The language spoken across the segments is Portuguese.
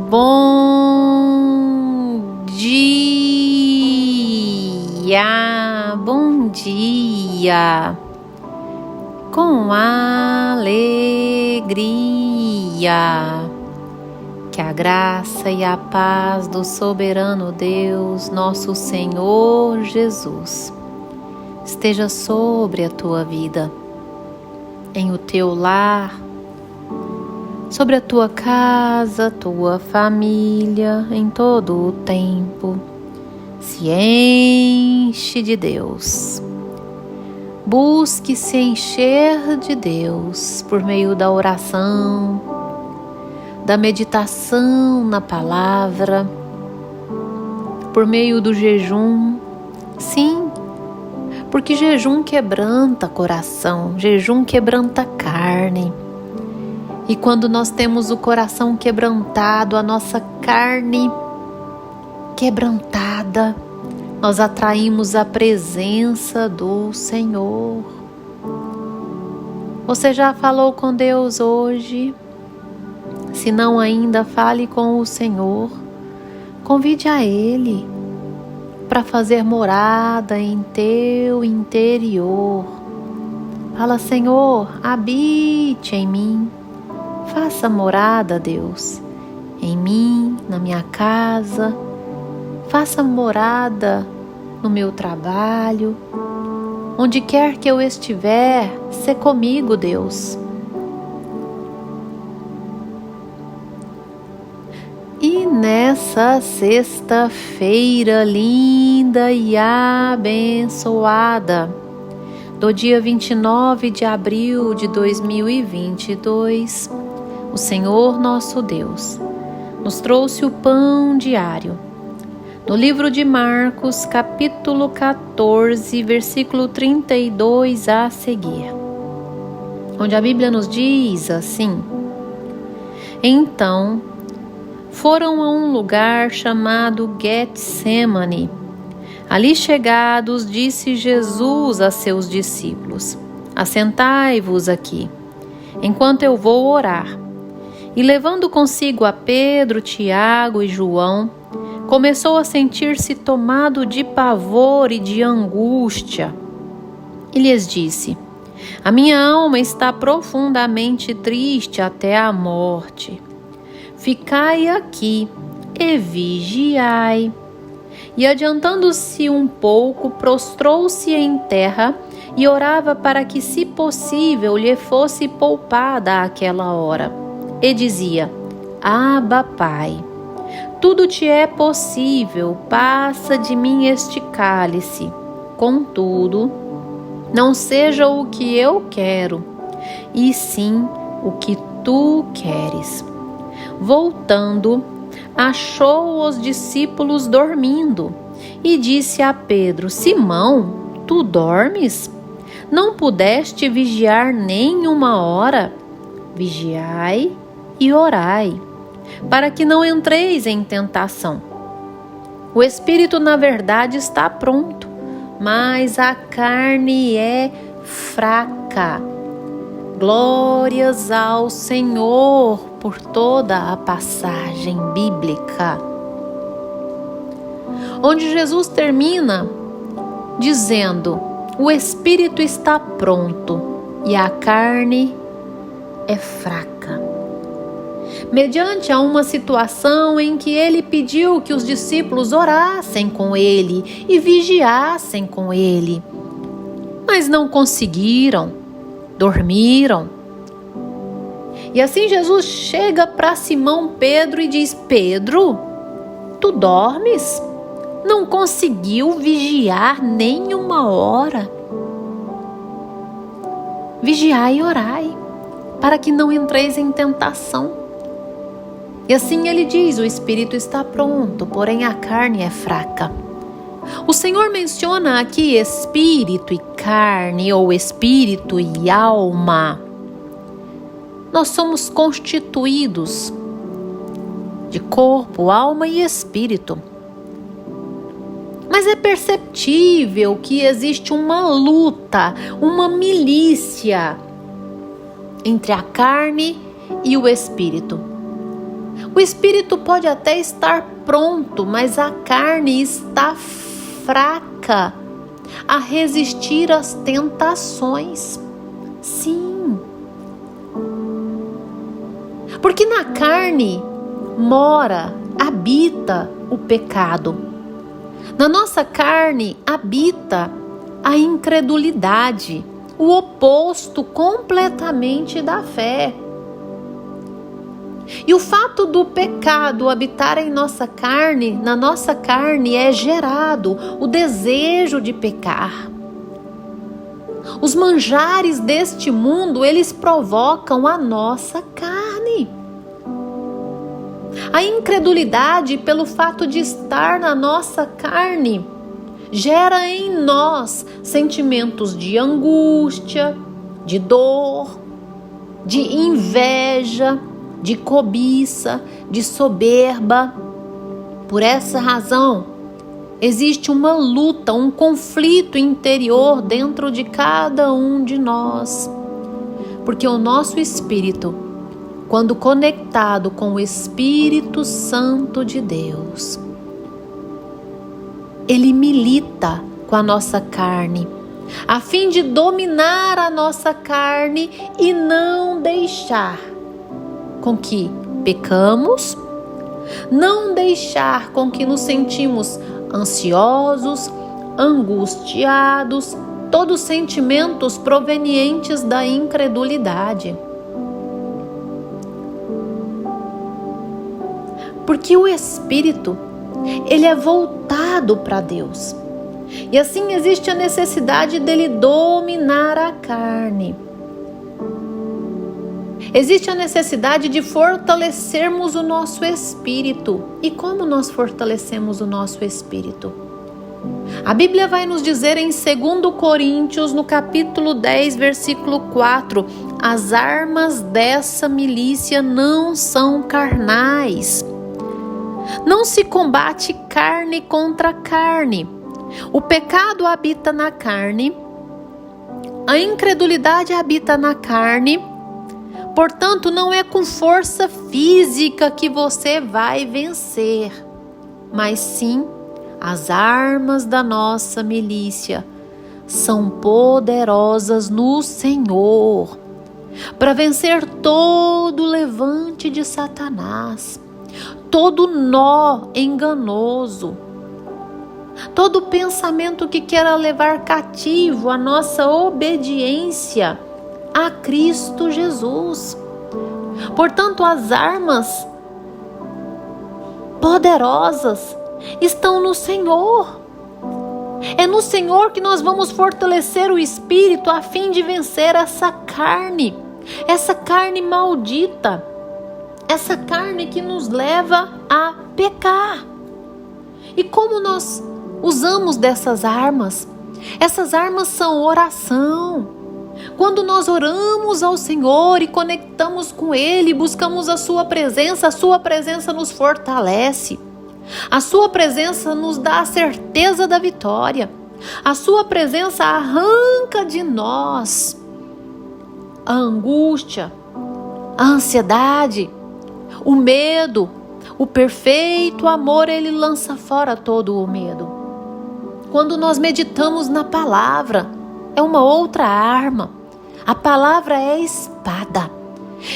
Bom dia, com alegria, que a graça e a paz do soberano Deus, nosso Senhor Jesus, esteja sobre a tua vida, em o teu lar, sobre a tua casa, tua família, em todo o tempo. Se enche de Deus. Busque se encher de Deus por meio da oração, da meditação na palavra, por meio do jejum. Sim, porque jejum quebranta coração, jejum quebranta carne. E quando nós temos o coração quebrantado, a nossa carne quebrantada, nós atraímos a presença do Senhor. Você já falou com Deus hoje? Se não ainda, fale com o Senhor. Convide a Ele para fazer morada em teu interior. Fala: Senhor, habite em mim. Faça morada, Deus, em mim, na minha casa. Faça morada no meu trabalho. Onde quer que eu estiver, sê comigo, Deus. E nessa sexta-feira linda e abençoada, do dia 29 de abril de 2022, o Senhor nosso Deus nos trouxe o pão diário. No livro de Marcos, capítulo 14, versículo 32 a seguir, onde a Bíblia nos diz assim: Então, foram a um lugar chamado Getsêmani. Ali chegados, disse Jesus a seus discípulos: Assentai-vos aqui, enquanto eu vou orar. E levando consigo a Pedro, Tiago e João, começou a sentir-se tomado de pavor e de angústia. E lhes disse: A minha alma está profundamente triste até a morte. Ficai aqui e vigiai. E adiantando-se um pouco, prostrou-se em terra e orava para que, se possível, lhe fosse poupada aquela hora. E dizia: Abba, Pai, tudo te é possível, passa de mim este cálice. Contudo, não seja o que eu quero, e sim o que tu queres. Voltando, achou os discípulos dormindo e disse a Pedro: Simão, tu dormes? Não pudeste vigiar nem uma hora? Vigiai e orai, para que não entreis em tentação. O espírito, na verdade, está pronto, mas a carne é fraca. Glórias ao Senhor por toda a passagem bíblica, onde Jesus termina dizendo: o espírito está pronto e a carne é fraca. Mediante a uma situação em que ele pediu que os discípulos orassem com ele e vigiassem com ele, mas não conseguiram, dormiram. E assim Jesus chega para Simão Pedro e diz: Pedro, tu dormes? Não conseguiu vigiar nem uma hora? Vigiai e orai, para que não entreis em tentação. E assim ele diz: o espírito está pronto, porém a carne é fraca. O Senhor menciona aqui espírito e carne, ou espírito e alma. Nós somos constituídos de corpo, alma e espírito. Mas é perceptível que existe uma luta, uma milícia entre a carne e o espírito. O espírito pode até estar pronto, mas a carne está fraca a resistir às tentações. Sim. Porque na carne habita o pecado. Na nossa carne habita a incredulidade, o oposto completamente da fé. E o fato do pecado habitar em nossa carne, na nossa carne é gerado o desejo de pecar. Os manjares deste mundo, eles provocam a nossa carne. A incredulidade, pelo fato de estar na nossa carne, gera em nós sentimentos de angústia, de dor, de inveja, de cobiça, de soberba. Por essa razão, existe uma luta, um conflito interior dentro de cada um de nós. Porque o nosso espírito, quando conectado com o Espírito Santo de Deus, ele milita com a nossa carne, a fim de dominar a nossa carne e não deixar com que pecamos, não deixar com que nos sentimos ansiosos, angustiados, todos sentimentos provenientes da incredulidade. Porque o Espírito, ele é voltado para Deus. E assim existe a necessidade dele dominar a carne. Existe a necessidade de fortalecermos o nosso espírito. E como nós fortalecemos o nosso espírito? A Bíblia vai nos dizer em 2 Coríntios, no capítulo 10, versículo 4, as armas dessa milícia não são carnais. Não se combate carne contra carne. O pecado habita na carne, a incredulidade habita na carne. Portanto, não é com força física que você vai vencer, mas sim as armas da nossa milícia são poderosas no Senhor para vencer todo o levante de Satanás, todo nó enganoso, todo pensamento que queira levar cativo a nossa obediência a Cristo Jesus. Portanto, as armas poderosas estão no Senhor. É no Senhor que nós vamos fortalecer o espírito a fim de vencer essa carne maldita, essa carne que nos leva a pecar. E como nós usamos dessas armas? Essas armas são oração. Quando nós oramos ao Senhor e conectamos com Ele, buscamos a Sua presença nos fortalece. A Sua presença nos dá a certeza da vitória. A Sua presença arranca de nós a angústia, a ansiedade, o medo. O perfeito amor, Ele lança fora todo o medo. Quando nós meditamos na palavra, é uma outra arma. A palavra é espada.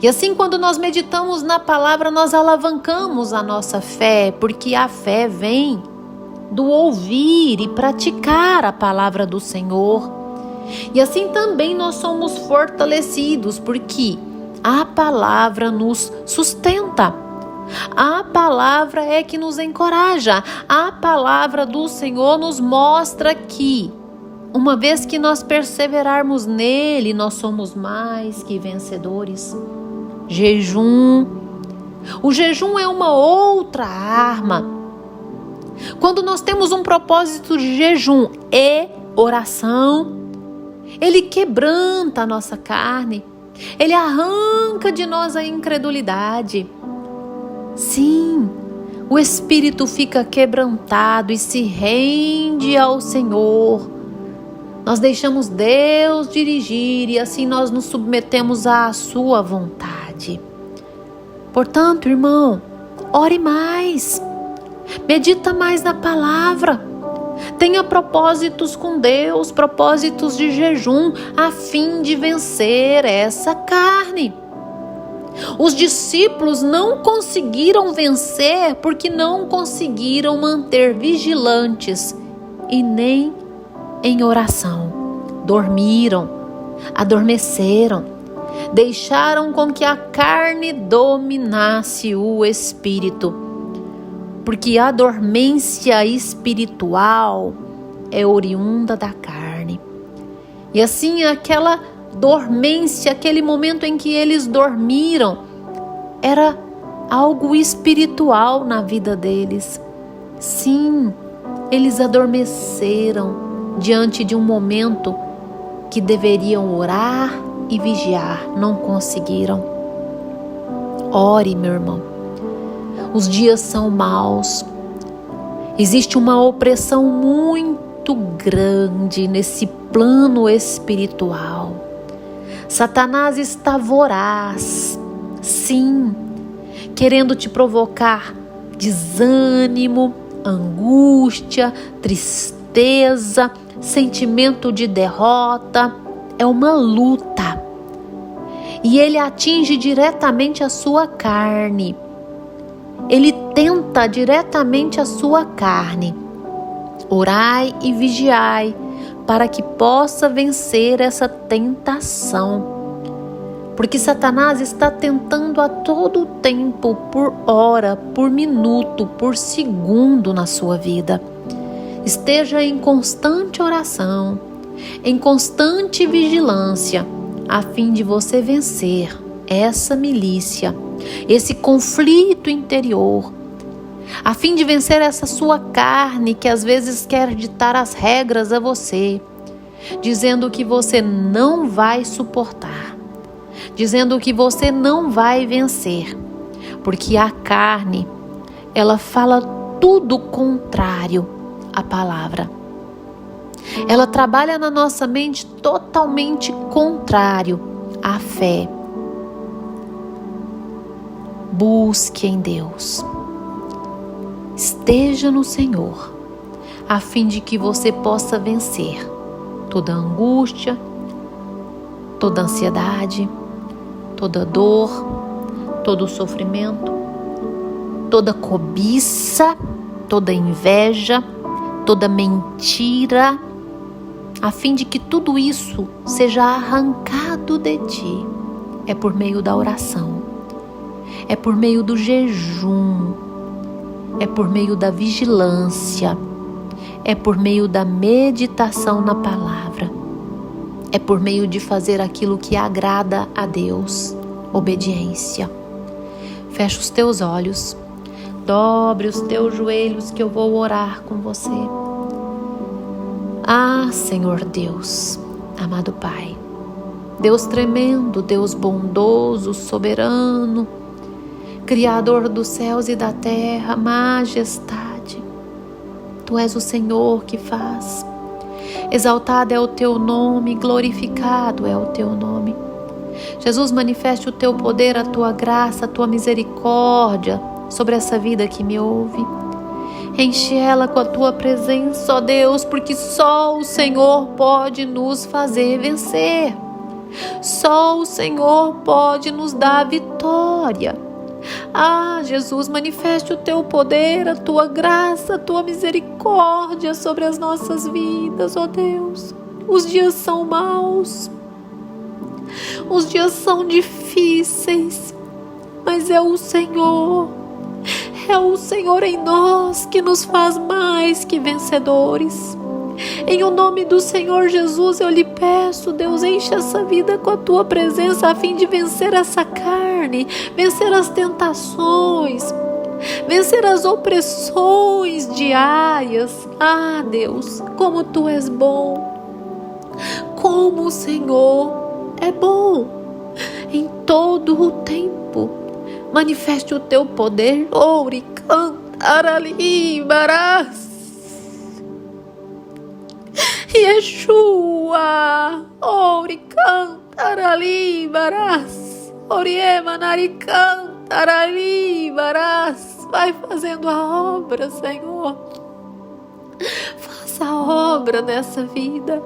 E assim, quando nós meditamos na palavra, nós alavancamos a nossa fé, porque a fé vem do ouvir e praticar a palavra do Senhor. E assim também nós somos fortalecidos, porque a palavra nos sustenta. A palavra é que nos encoraja. A palavra do Senhor nos mostra que, uma vez que nós perseverarmos nele, nós somos mais que vencedores. Jejum. O jejum é uma outra arma. Quando nós temos um propósito de jejum e oração, ele quebranta a nossa carne. Ele arranca de nós a incredulidade. Sim, o espírito fica quebrantado e se rende ao Senhor. Nós deixamos Deus dirigir e assim nós nos submetemos à sua vontade. Portanto, irmão, ore mais, medita mais na palavra, tenha propósitos com Deus, propósitos de jejum, a fim de vencer essa carne. Os discípulos não conseguiram vencer porque não conseguiram manter vigilantes e nem em oração. Dormiram, adormeceram, deixaram com que a carne dominasse o espírito, porque a dormência espiritual é oriunda da carne. E assim aquela dormência, aquele momento em que eles dormiram, era algo espiritual na vida deles. Sim, eles adormeceram diante de um momento que deveriam orar e vigiar, não conseguiram. Ore, meu irmão. Os dias são maus. Existe uma opressão muito grande nesse plano espiritual. Satanás está voraz, sim, querendo te provocar desânimo, angústia, tristeza, sentimento de derrota. É uma luta. E ele atinge diretamente a sua carne. Ele tenta diretamente a sua carne. Orai e vigiai, para que possa vencer essa tentação. Porque Satanás está tentando a todo tempo, por hora, por minuto, por segundo na sua vida. Esteja em constante oração, em constante vigilância, a fim de você vencer essa milícia, esse conflito interior, a fim de vencer essa sua carne que às vezes quer ditar as regras a você, dizendo que você não vai suportar, dizendo que você não vai vencer, porque a carne, ela fala tudo contrário à palavra. Ela trabalha na nossa mente totalmente contrário à fé. Busque em Deus. Esteja no Senhor, a fim de que você possa vencer toda angústia, toda ansiedade, toda dor, todo sofrimento, toda cobiça, toda inveja, toda mentira, a fim de que tudo isso seja arrancado de ti. É por meio da oração, é por meio do jejum, é por meio da vigilância, é por meio da meditação na palavra, é por meio de fazer aquilo que agrada a Deus, obediência. Fecha os teus olhos, dobre os teus joelhos que eu vou orar com você. Ah, Senhor Deus, amado Pai, Deus tremendo, Deus bondoso, soberano, Criador dos céus e da terra, majestade, Tu és o Senhor que faz. Exaltado é o Teu nome, glorificado é o Teu nome. Jesus, manifeste o Teu poder, a Tua graça, a Tua misericórdia sobre essa vida que me ouve. Enche ela com a Tua presença, ó Deus, porque só o Senhor pode nos fazer vencer. Só o Senhor pode nos dar vitória. Ah, Jesus, manifeste o Teu poder, a Tua graça, a Tua misericórdia sobre as nossas vidas, ó Deus. Os dias são maus, os dias são difíceis, mas é o Senhor em nós que nos faz mais que vencedores. Em o nome do Senhor Jesus eu lhe peço, Deus, enche essa vida com a Tua presença a fim de vencer essa carne, vencer as tentações, vencer as opressões diárias. Ah, Deus, como Tu és bom, como o Senhor é bom em todo o tempo. Manifeste o Teu poder. Ouri cantarali barás. Yeshua. Ouri cantarali barás. Oriema nari cantarali. Arari, varás, vai fazendo a obra, Senhor. Faça a obra nessa vida.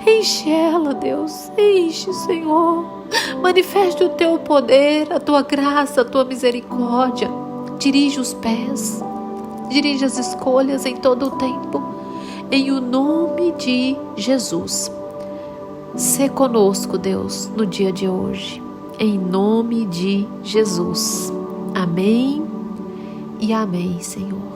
Enche ela, Deus. Enche, Senhor. Manifeste o teu poder, a tua graça, a tua misericórdia. Dirige os pés. Dirige as escolhas em todo o tempo. Em o nome de Jesus. Sê conosco, Deus, no dia de hoje. Em nome de Jesus. Amém e amém, Senhor.